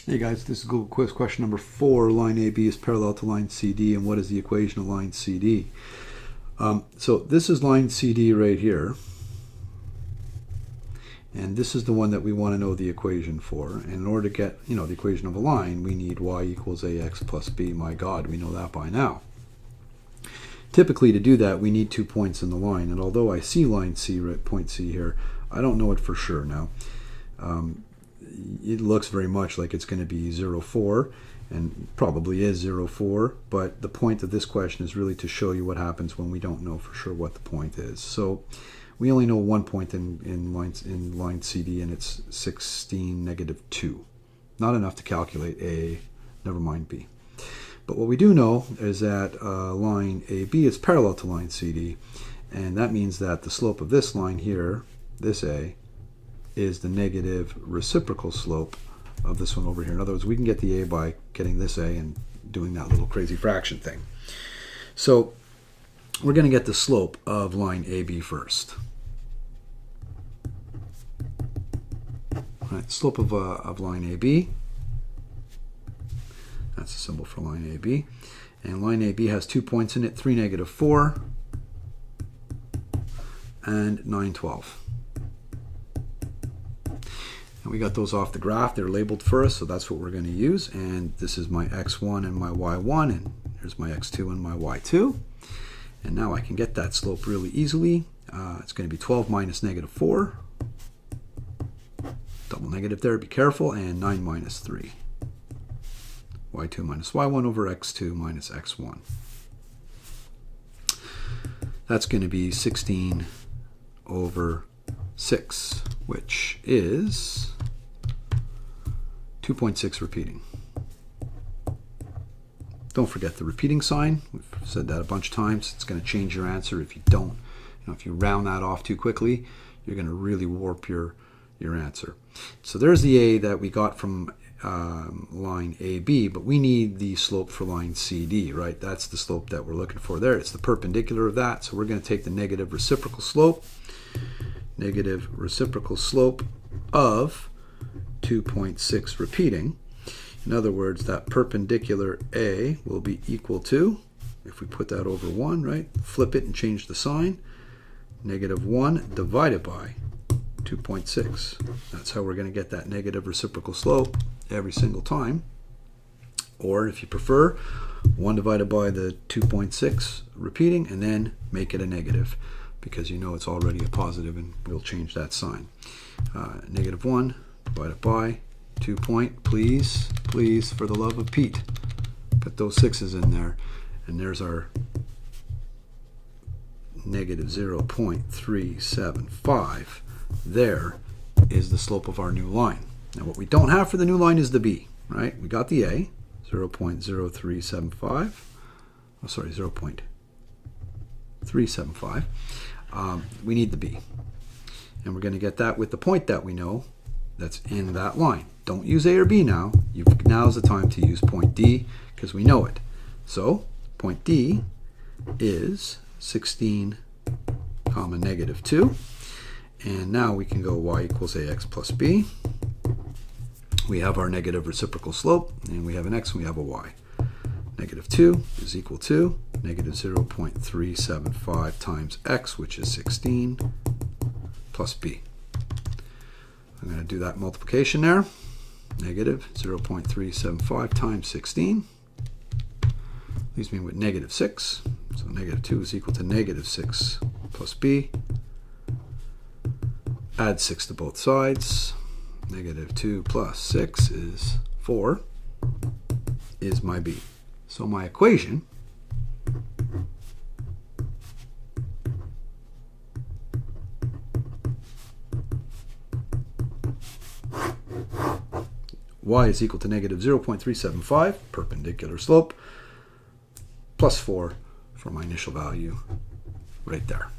Hey guys, this is Google Quiz question number 4. Line AB is parallel to line CD, and what is the equation of line CD? So this is line CD right here, and this is the one that we want to know the equation for. And in order to get the equation of a line, we need y equals ax plus b. My God, we know that by now. Typically, to do that, we need 2 points in the line, and although I see line C, right, point C here, I don't know it for sure now. It looks very much like it's going to be 0, 4, and probably is 0, 4, but the point of this question is really to show you what happens when we don't know for sure what the point is. So we only know 1 point in line CD, and it's 16, negative 2. Not enough to calculate A, never mind B. But what we do know is that line AB is parallel to line CD, and that means that the slope of this line here, this A, is the negative reciprocal slope of this one over here. In other words, we can get the A by getting this A and doing that little crazy fraction thing. So we're going to get the slope of line AB first. All right, slope of line AB. That's the symbol for line AB. And line AB has 2 points in it, 3, negative 4, and 9, 12. And we got those off the graph. They're labeled for us, so that's what we're going to use. And this is my x1 and my y1, and here's my x2 and my y2. And now I can get that slope really easily. It's going to be 12 minus negative 4. Double negative there, be careful, and 9 minus 3. y2 minus y1 over x2 minus x1. That's going to be 16 over 6, which is 2.6 repeating. Don't forget the repeating sign. We've said that a bunch of times. It's going to change your answer if you don't. If you round that off too quickly, you're going to really warp your answer. So there's the A that we got from line AB, but we need the slope for line CD, right? That's the slope that we're looking for there. It's the perpendicular of that, so we're going to take the negative reciprocal slope. Negative reciprocal slope of 2.6 repeating. In other words, that perpendicular A will be equal to, if we put that over 1, right, flip it and change the sign, negative 1 divided by 2.6. That's how we're going to get that negative reciprocal slope every single time. Or if you prefer, 1 divided by the 2.6 repeating, and then make it a negative, because you know it's already a positive, and we'll change that sign. Negative 1 divided by 2 point, please, for the love of Pete, put those 6's in there, and there's our negative 0.375. There is the slope of our new line. Now what we don't have for the new line is the B, right? We got the A, 0.0375. Oh, sorry, 0.375. We need the B. And we're going to get that with the point that we know that's in that line. Don't use A or B now. Now's the time to use point D, because we know it. So point D is 16, negative 2. And now we can go y equals ax plus b. We have our negative reciprocal slope, and we have an x and we have a y. Negative 2 is equal to negative 0.375 times x, which is 16, plus b. I'm going to do that multiplication there. Negative 0.375 times 16 leaves me with negative 6. So negative 2 is equal to negative 6 plus b. Add 6 to both sides. Negative 2 plus 6 is 4, is my b. So my equation y is equal to negative 0.375, perpendicular slope, plus 4 for my initial value right there.